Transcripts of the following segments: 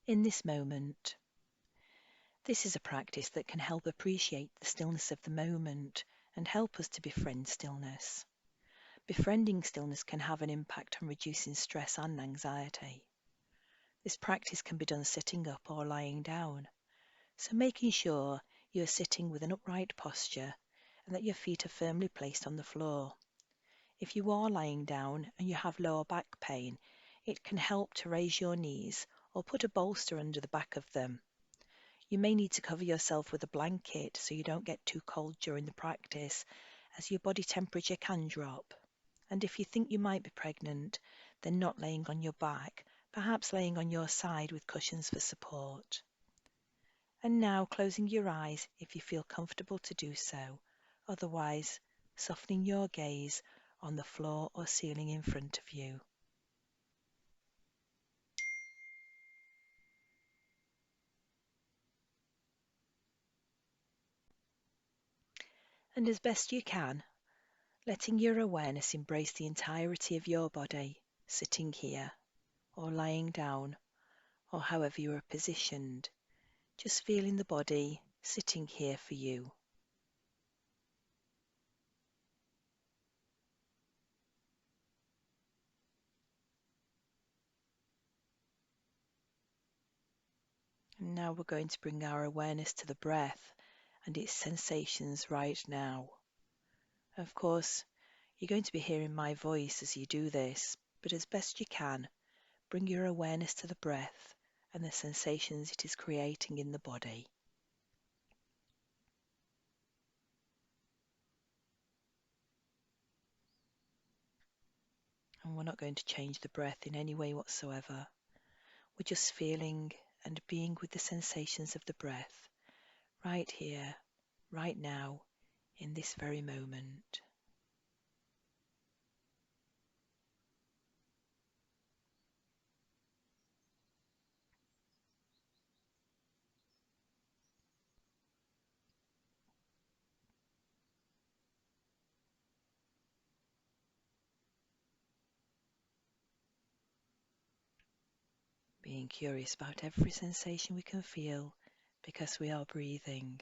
in this moment. This is a practice that can help appreciate the stillness of the moment and help us to befriend stillness. Befriending stillness can have an impact on reducing stress and anxiety. This practice can be done sitting up or lying down, so making sure you are sitting with an upright posture and that your feet are firmly placed on the floor. If you are lying down and you have lower back pain, it can help to raise your knees or put a bolster under the back of them. You may need to cover yourself with a blanket so you don't get too cold during the practice, as your body temperature can drop. And if you think you might be pregnant, then not laying on your back, perhaps laying on your side with cushions for support. And now closing your eyes if you feel comfortable to do so, otherwise softening your gaze on the floor or ceiling in front of you. And as best you can, letting your awareness embrace the entirety of your body, sitting here, or lying down, or however you are positioned, just feeling the body sitting here for you. And now we're going to bring our awareness to the breath and its sensations right now. Of course, you're going to be hearing my voice as you do this, but as best you can, bring your awareness to the breath and the sensations it is creating in the body. And we're not going to change the breath in any way whatsoever. We're just feeling and being with the sensations of the breath right here, right now, in this very moment. Being curious about every sensation we can feel because we are breathing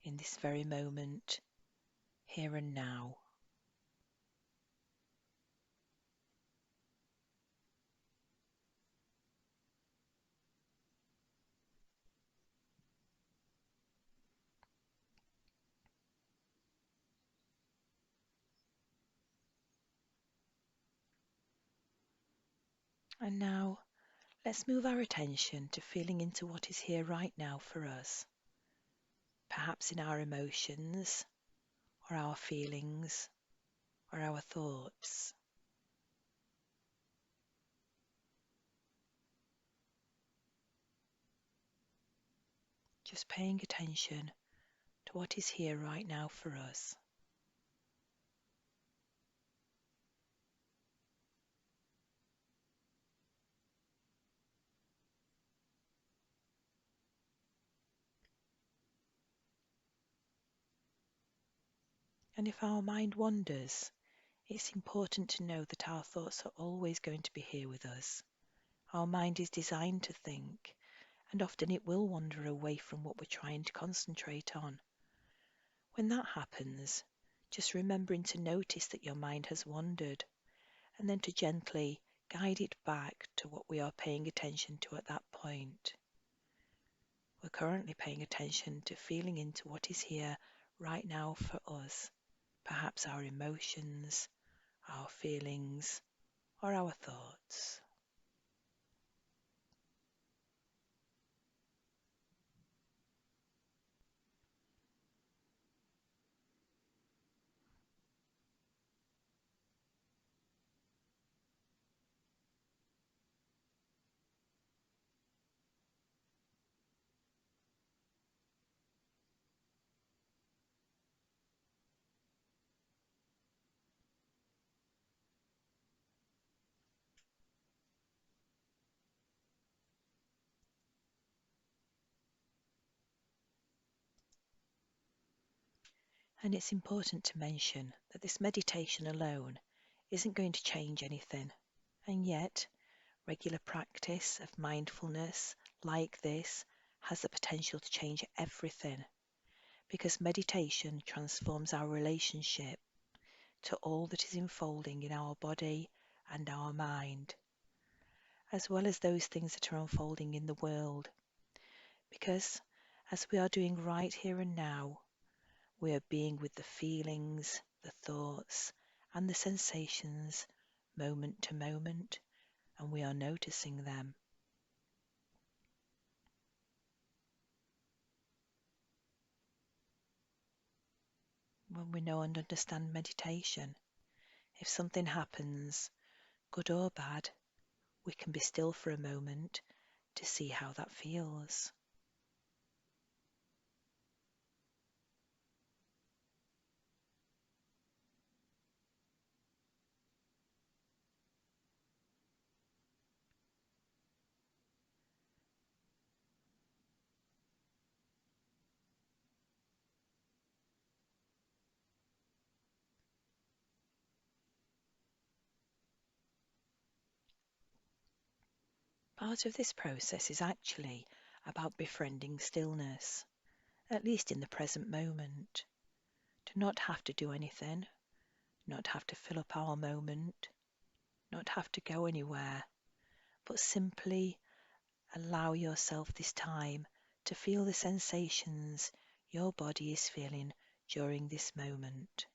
in this very moment, here and now. And now let's move our attention to feeling into what is here right now for us, perhaps in our emotions, or our feelings, or our thoughts. Just paying attention to what is here right now for us. And if our mind wanders, it's important to know that our thoughts are always going to be here with us. Our mind is designed to think, and often it will wander away from what we're trying to concentrate on. When that happens, just remembering to notice that your mind has wandered, and then to gently guide it back to what we are paying attention to at that point. We're currently paying attention to feeling into what is here right now for us, perhaps our emotions, our feelings, or our thoughts. And it's important to mention that this meditation alone isn't going to change anything, and yet regular practice of mindfulness, like this has the potential to change everything because meditation transforms our relationship to all that is unfolding in our body and our mind, as well as those things that are unfolding in the world. Because as we are doing right here and now, we are being with the feelings, the thoughts, and the sensations moment to moment, and we are noticing them. When we know and understand meditation, if something happens, good or bad, we can be still for a moment to see how that feels. Part of this process is actually about befriending stillness, at least in the present moment, to not have to do anything, not have to fill up our moment, not have to go anywhere, but simply allow yourself this time to feel the sensations your body is feeling during this moment.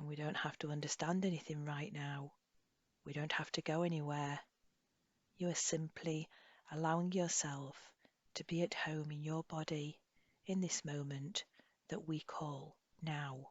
And we don't have to understand anything right now. We don't have to go anywhere. You are simply allowing yourself to be at home in your body in this moment that we call now.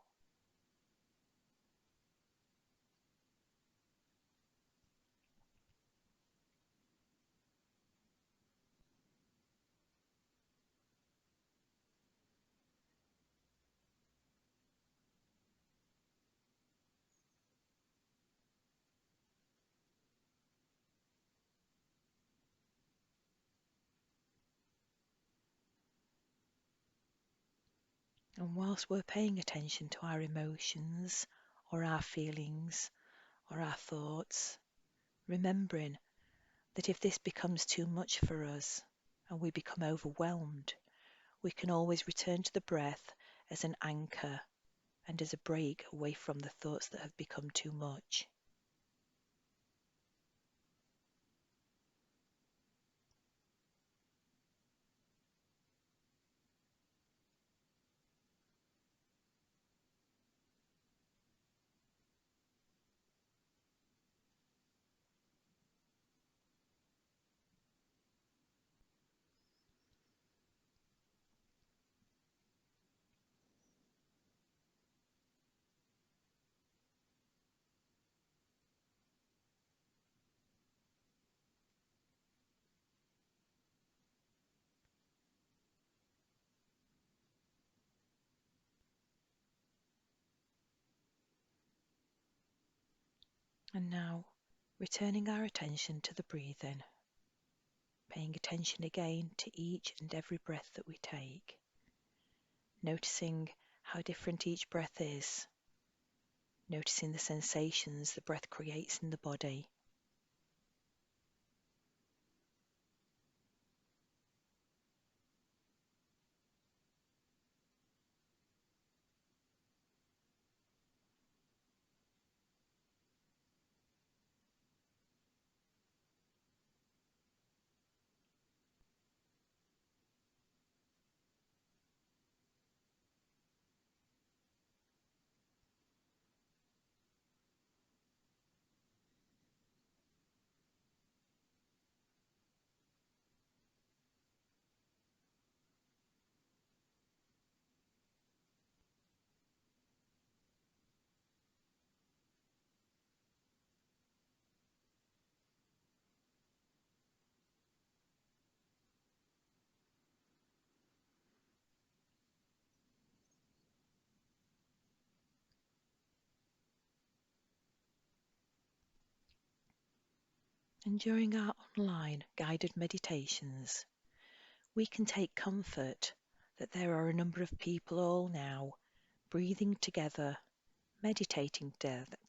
And whilst we're paying attention to our emotions or our feelings or our thoughts, remembering that if this becomes too much for us and we become overwhelmed, we can always return to the breath as an anchor and as a break away from the thoughts that have become too much. And now, returning our attention to the breathing, paying attention again to each and every breath that we take, noticing how different each breath is, noticing the sensations the breath creates in the body. And during our online guided meditations, we can take comfort that there are a number of people all now breathing together, meditating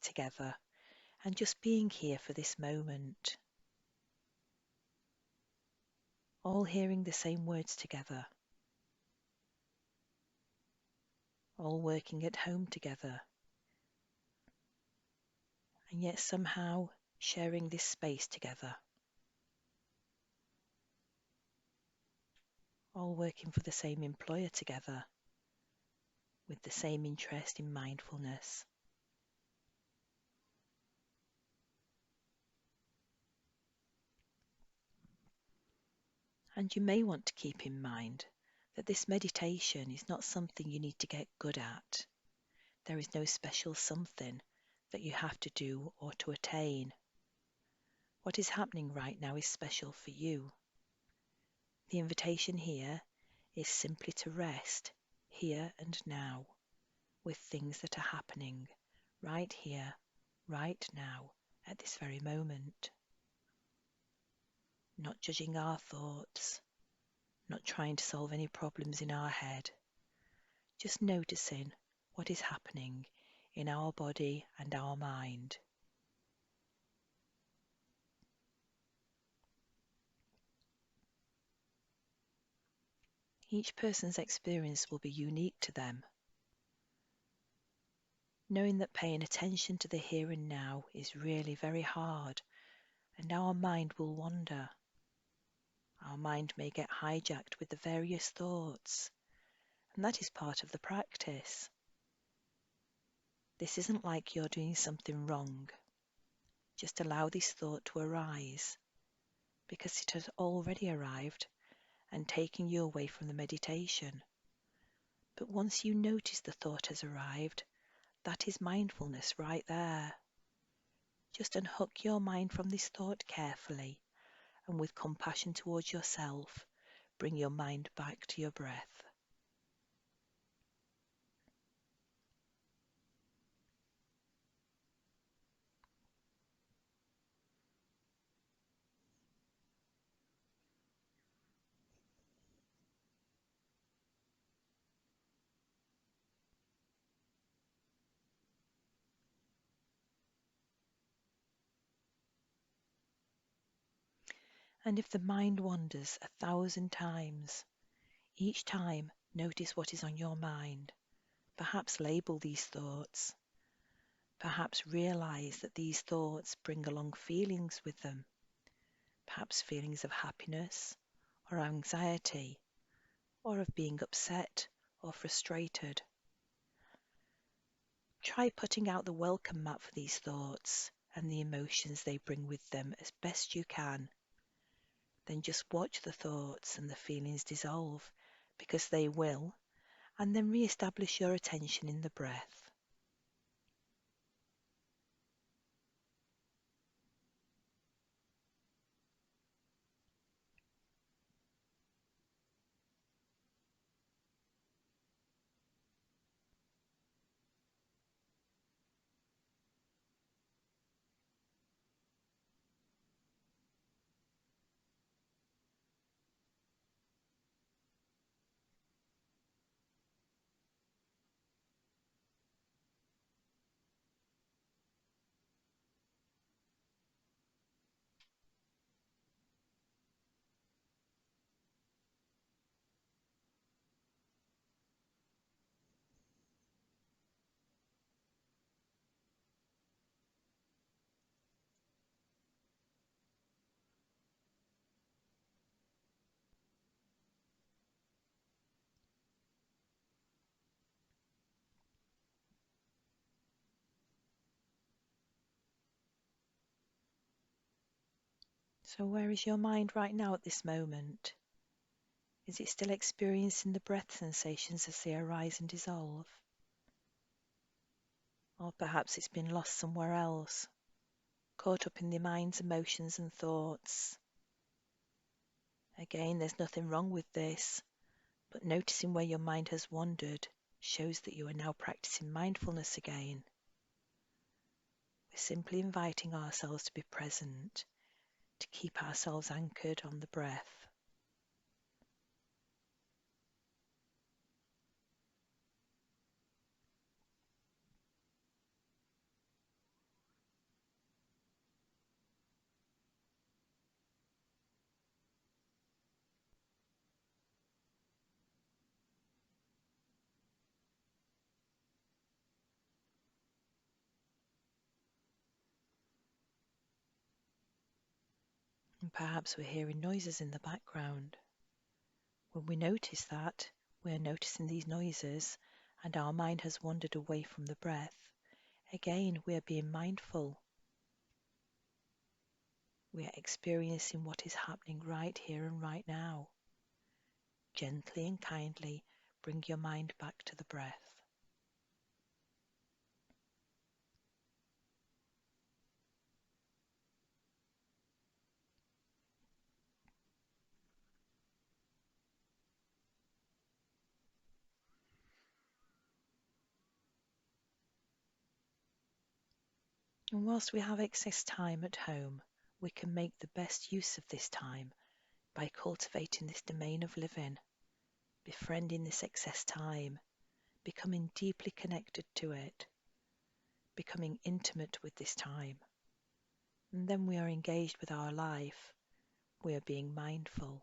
together, and just being here for this moment, all hearing the same words together, all working at home together, and yet somehow sharing this space together, all working for the same employer together, with the same interest in mindfulness. And you may want to keep in mind that this meditation is not something you need to get good at. There is no special something that you have to do or to attain. What is happening right now is special for you. The invitation here is simply to rest here and now with things that are happening right here, right now, at this very moment. Not judging our thoughts, not trying to solve any problems in our head, just noticing what is happening in our body and our mind. Each person's experience will be unique to them. Knowing that paying attention to the here and now is really very hard, and our mind will wander. Our mind may get hijacked with the various thoughts, and that is part of the practice. This isn't like you're doing something wrong. Just allow this thought to arise, because it has already arrived and taken you away from the meditation. But once you notice the thought has arrived, that is mindfulness right there. Just unhook your mind from this thought carefully, and with compassion towards yourself, bring your mind back to your breath. And if the mind wanders 1,000 times, each time notice what is on your mind. Perhaps label these thoughts. Perhaps realize that these thoughts bring along feelings with them. Perhaps feelings of happiness or anxiety, or of being upset or frustrated. Try putting out the welcome mat for these thoughts and the emotions they bring with them as best you can. Then just watch the thoughts and the feelings dissolve, because they will, and then re-establish your attention in the breath. So where is your mind right now at this moment? Is it still experiencing the breath sensations as they arise and dissolve? Or perhaps it's been lost somewhere else, caught up in the mind's emotions and thoughts. Again, there's nothing wrong with this, but noticing where your mind has wandered shows that you are now practicing mindfulness again. We're simply inviting ourselves to be present to keep ourselves anchored on the breath. And perhaps we're hearing noises in the background. When we notice that, we're noticing these noises and our mind has wandered away from the breath. Again, we are being mindful. We are experiencing what is happening right here and right now. Gently and kindly bring your mind back to the breath. And whilst we have excess time at home, we can make the best use of this time by cultivating this domain of living, befriending this excess time, becoming deeply connected to it, becoming intimate with this time. And then we are engaged with our life. We are being mindful.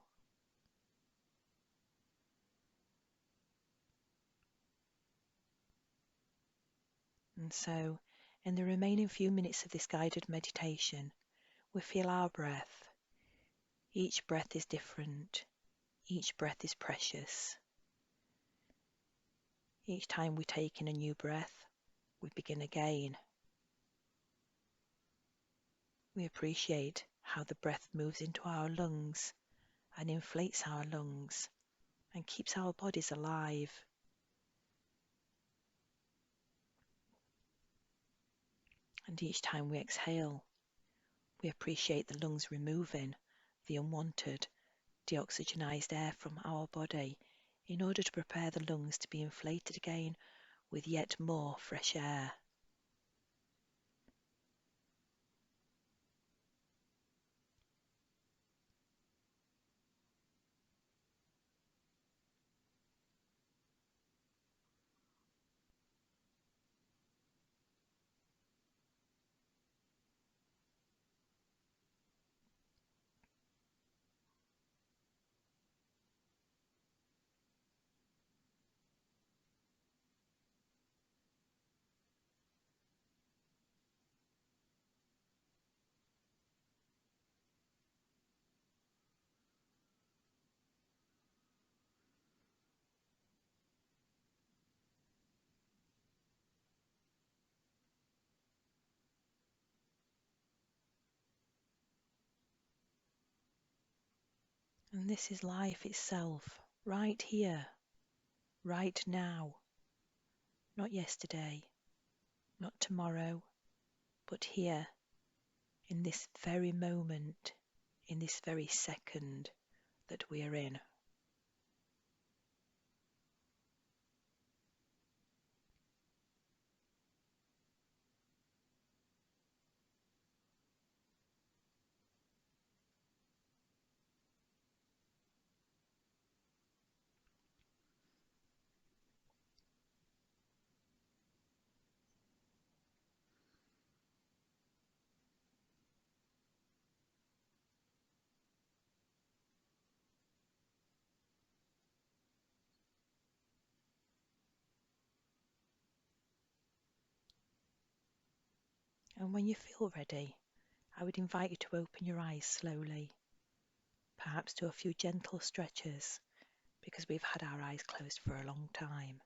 And so, in the remaining few minutes of this guided meditation, we feel our breath. Each breath is different. Each breath is precious. Each time we take in a new breath, we begin again. We appreciate how the breath moves into our lungs and inflates our lungs and keeps our bodies alive. And each time we exhale, we appreciate the lungs removing the unwanted, deoxygenized air from our body in order to prepare the lungs to be inflated again with yet more fresh air. And this is life itself, right here, right now. Not yesterday, not tomorrow, but here, in this very moment, in this very second that we are in. And when you feel ready, I would invite you to open your eyes slowly, perhaps do a few gentle stretches, because we've had our eyes closed for a long time.